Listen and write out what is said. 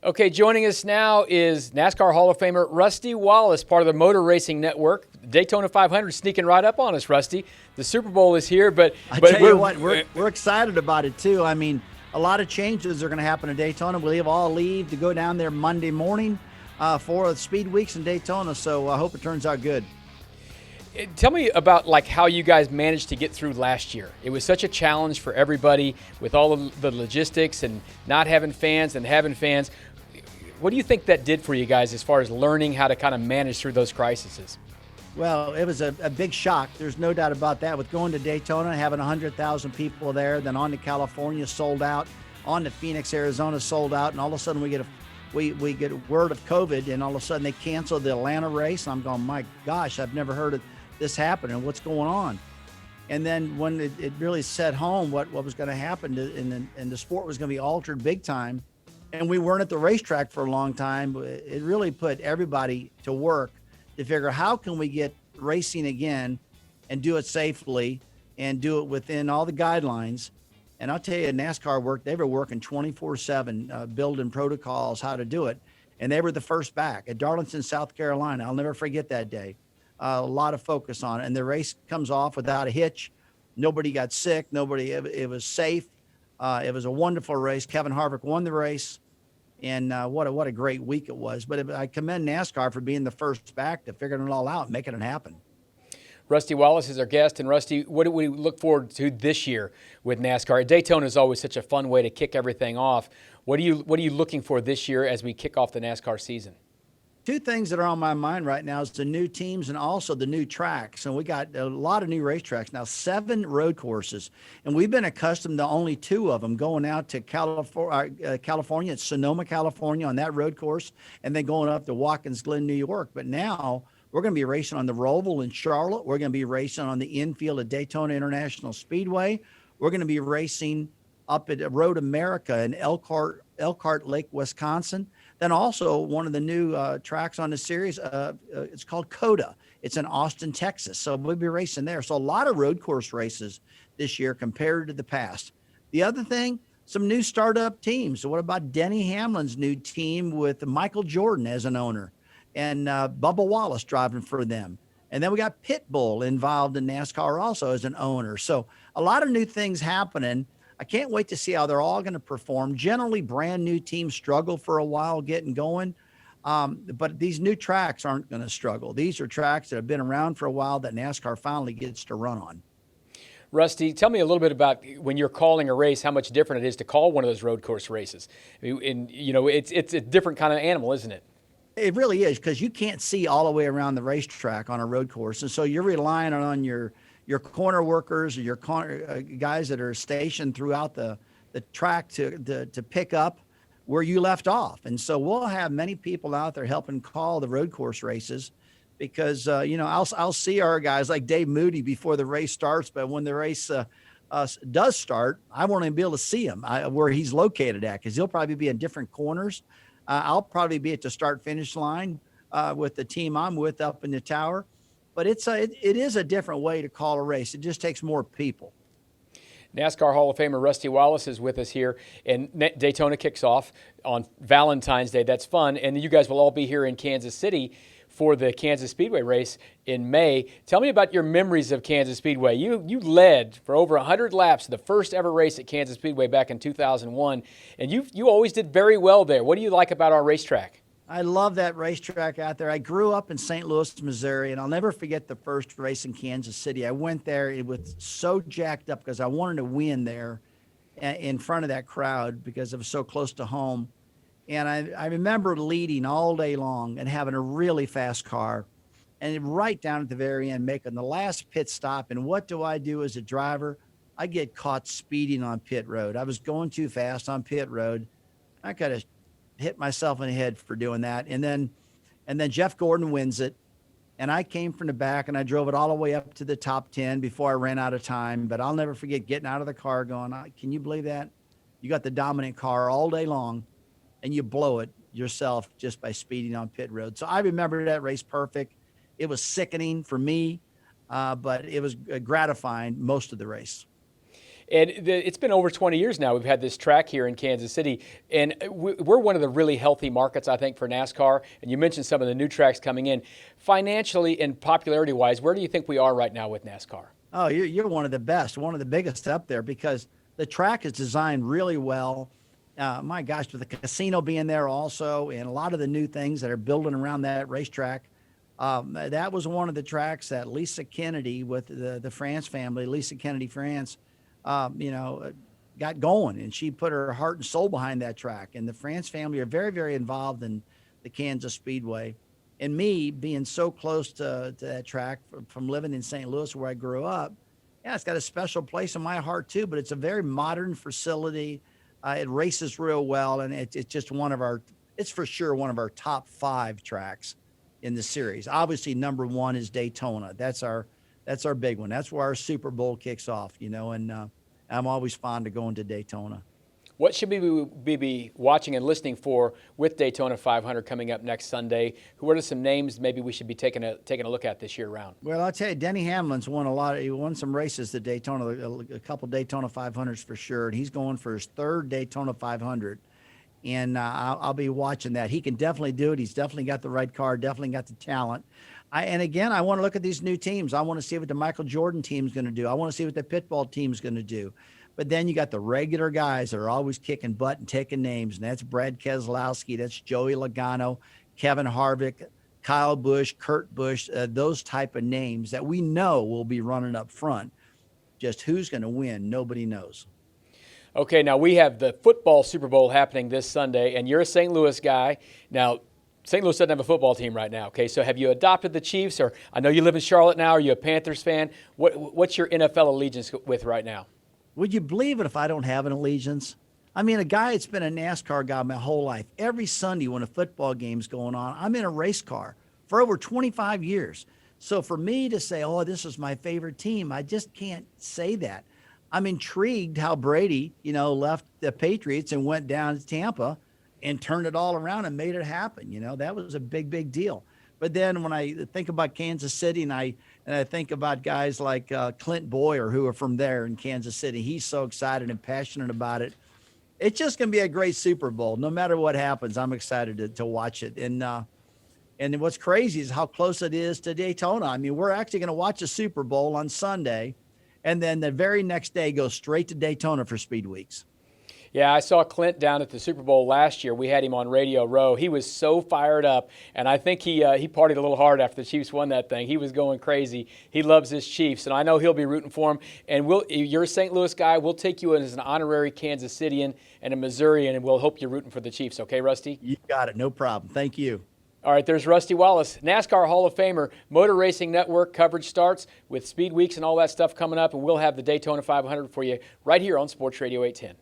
Okay, joining us now is NASCAR Hall of Famer Rusty Wallace, part of the Motor Racing Network. Daytona 500 sneaking right up on us, Rusty. The Super Bowl is here, but tell you what, we're excited about it too. I mean, a lot of changes are going to happen in Daytona. We'll all leave to go down there Monday morning for the Speed Weeks in Daytona. So I hope it turns out good. Tell me about how you guys managed to get through last year. It was such a challenge for everybody with all of the logistics and not having fans and having fans. What do you think that did for you guys as far as learning how to kind of manage through those crises? Well, it was a big shock. There's no doubt about that. With going to Daytona, having 100,000 people there, then on to California, sold out, on to Phoenix, Arizona, sold out, and all of a sudden we get a word of COVID, and all of a sudden they canceled the Atlanta race. I'm going, my gosh, I've never heard of this happen, and what's going on? And then when it really set home what was going to happen, and the sport was going to be altered big time, and we weren't at the racetrack for a long time, it really put everybody to work to figure how can we get racing again and do it safely and do it within all the guidelines. And I'll tell you, NASCAR they were working 24/7, building protocols, how to do it. And they were the first back at Darlington, South Carolina. I'll never forget that day. A lot of focus on it. And the race comes off without a hitch. Nobody got sick. It was safe. It was a wonderful race. Kevin Harvick won the race. And what a great week it was. But I commend NASCAR for being the first back to figuring it all out and making it happen. Rusty Wallace is our guest. And Rusty, what do we look forward to this year with NASCAR? Daytona is always such a fun way to kick everything off. What are you looking for this year as we kick off the NASCAR season? Two things that are on my mind right now is the new teams and also the new tracks. And we got a lot of new racetracks now, 7 road courses. And we've been accustomed to only 2 of them, going out to California, it's Sonoma, California on that road course, and then going up to Watkins Glen, New York. But now we're going to be racing on the Roval in Charlotte. We're going to be racing on the infield at Daytona International Speedway. We're going to be racing up at Road America in Elkhart Lake, Wisconsin. Then also one of the new tracks on the series, it's called COTA. It's in Austin, Texas. So we'll be racing there. So a lot of road course races this year compared to the past. The other thing, some new startup teams. So what about Denny Hamlin's new team with Michael Jordan as an owner and Bubba Wallace driving for them? And then we got Pitbull involved in NASCAR also as an owner. So a lot of new things happening. I can't wait to see how they're all going to perform. Generally, brand new teams struggle for a while getting going, but these new tracks aren't going to struggle. These are tracks that have been around for a while that NASCAR finally gets to run on. Rusty, tell me a little bit about when you're calling a race, how much different it is to call one of those road course races. And it's a different kind of animal, isn't it? It really is, because you can't see all the way around the racetrack on a road course, and so you're relying on your corner workers or your guys that are stationed throughout the track to pick up where you left off. And so we'll have many people out there helping call the road course races because, I'll see our guys like Dave Moody before the race starts. But when the race does start, I won't even be able to see him where he's located at, because he'll probably be in different corners. I'll probably be at the start finish line with the team I'm with up in the tower. But it is a different way to call a race. It just takes more people. NASCAR Hall of Famer Rusty Wallace is with us here, and Daytona kicks off on Valentine's Day. That's fun, and you guys will all be here in Kansas City for the Kansas Speedway race in May. Tell me about your memories of Kansas Speedway. You led for over 100 laps the first ever race at Kansas Speedway back in 2001, and you always did very well there. What do you like about our racetrack? I love that racetrack out there. I grew up in St. Louis, Missouri, and I'll never forget the first race in Kansas City. I went there. It was so jacked up because I wanted to win there in front of that crowd because it was so close to home. And I remember leading all day long and having a really fast car, and right down at the very end, making the last pit stop. And what do I do as a driver? I get caught speeding on pit road. I was going too fast on pit road. I could have hit myself in the head for doing that. And then Jeff Gordon wins it. And I came from the back and I drove it all the way up to the top 10 before I ran out of time. But I'll never forget getting out of the car going, can you believe that? You got the dominant car all day long and you blow it yourself just by speeding on pit road. So I remember that race perfect. It was sickening for me, but it was gratifying most of the race. And it's been over 20 years now we've had this track here in Kansas City, and we're one of the really healthy markets, I think, for NASCAR. And you mentioned some of the new tracks coming in. Financially and popularity-wise, where do you think we are right now with NASCAR? Oh, you're one of the best, one of the biggest up there, because the track is designed really well. My gosh, with the casino being there also, and a lot of the new things that are building around that racetrack. That was one of the tracks that Lisa Kennedy with the France family, Lisa Kennedy France, got going, and she put her heart and soul behind that track. And the France family are very, very involved in the Kansas Speedway. And me being so close to that track from living in St. Louis where I grew up, yeah, it's got a special place in my heart too, but it's a very modern facility. It races real well, and it's just it's for sure one of our top 5 tracks in the series. Obviously, number 1 is Daytona. That's our big one. That's where our Super Bowl kicks off, and I'm always fond of going to Daytona. What should we be watching and listening for with Daytona 500 coming up next Sunday? Who are some names maybe we should be taking a look at this year round? Well, I'll tell you, Denny Hamlin's won a lot. He won some races at Daytona, a couple Daytona 500s for sure. And he's going for his 3rd Daytona 500. And I'll be watching that. He can definitely do it. He's definitely got the right car, definitely got the talent. And again, I want to look at these new teams. I want to see what the Michael Jordan team's going to do. I want to see what the Pitbull team's going to do. But then you got the regular guys that are always kicking butt and taking names, and that's Brad Keselowski, that's Joey Logano, Kevin Harvick, Kyle Busch, Kurt Busch, those type of names that we know will be running up front. Just who's going to win, nobody knows. Okay, now we have the football Super Bowl happening this Sunday, and you're a St. Louis guy. Now, St. Louis doesn't have a football team right now, okay? So have you adopted the Chiefs, or I know you live in Charlotte now. Are you a Panthers fan? What's your NFL allegiance with right now? Would you believe it if I don't have an allegiance? I mean, a guy that's been a NASCAR guy my whole life. Every Sunday when a football game's going on, I'm in a race car for over 25 years. So for me to say, oh, this is my favorite team, I just can't say that. I'm intrigued how Brady, left the Patriots and went down to Tampa and turned it all around and made it happen. That was a big, big deal. But then when I think about Kansas City and I think about guys like Clint Bowyer, who are from there in Kansas City, he's so excited and passionate about it. It's just going to be a great Super Bowl. No matter what happens, I'm excited to watch it. And what's crazy is how close it is to Daytona. I mean, we're actually going to watch a Super Bowl on Sunday, and then the very next day go straight to Daytona for Speed Weeks. Yeah, I saw Clint down at the Super Bowl last year. We had him on Radio Row. He was so fired up, and I think he partied a little hard after the Chiefs won that thing. He was going crazy. He loves his Chiefs, and I know he'll be rooting for him. And you're a St. Louis guy. We'll take you as an honorary Kansas Cityan and a Missourian, and we'll hope you're rooting for the Chiefs. Okay, Rusty? You got it. No problem. Thank you. All right, there's Rusty Wallace, NASCAR Hall of Famer. Motor Racing Network coverage starts with Speed Weeks and all that stuff coming up, and we'll have the Daytona 500 for you right here on Sports Radio 810.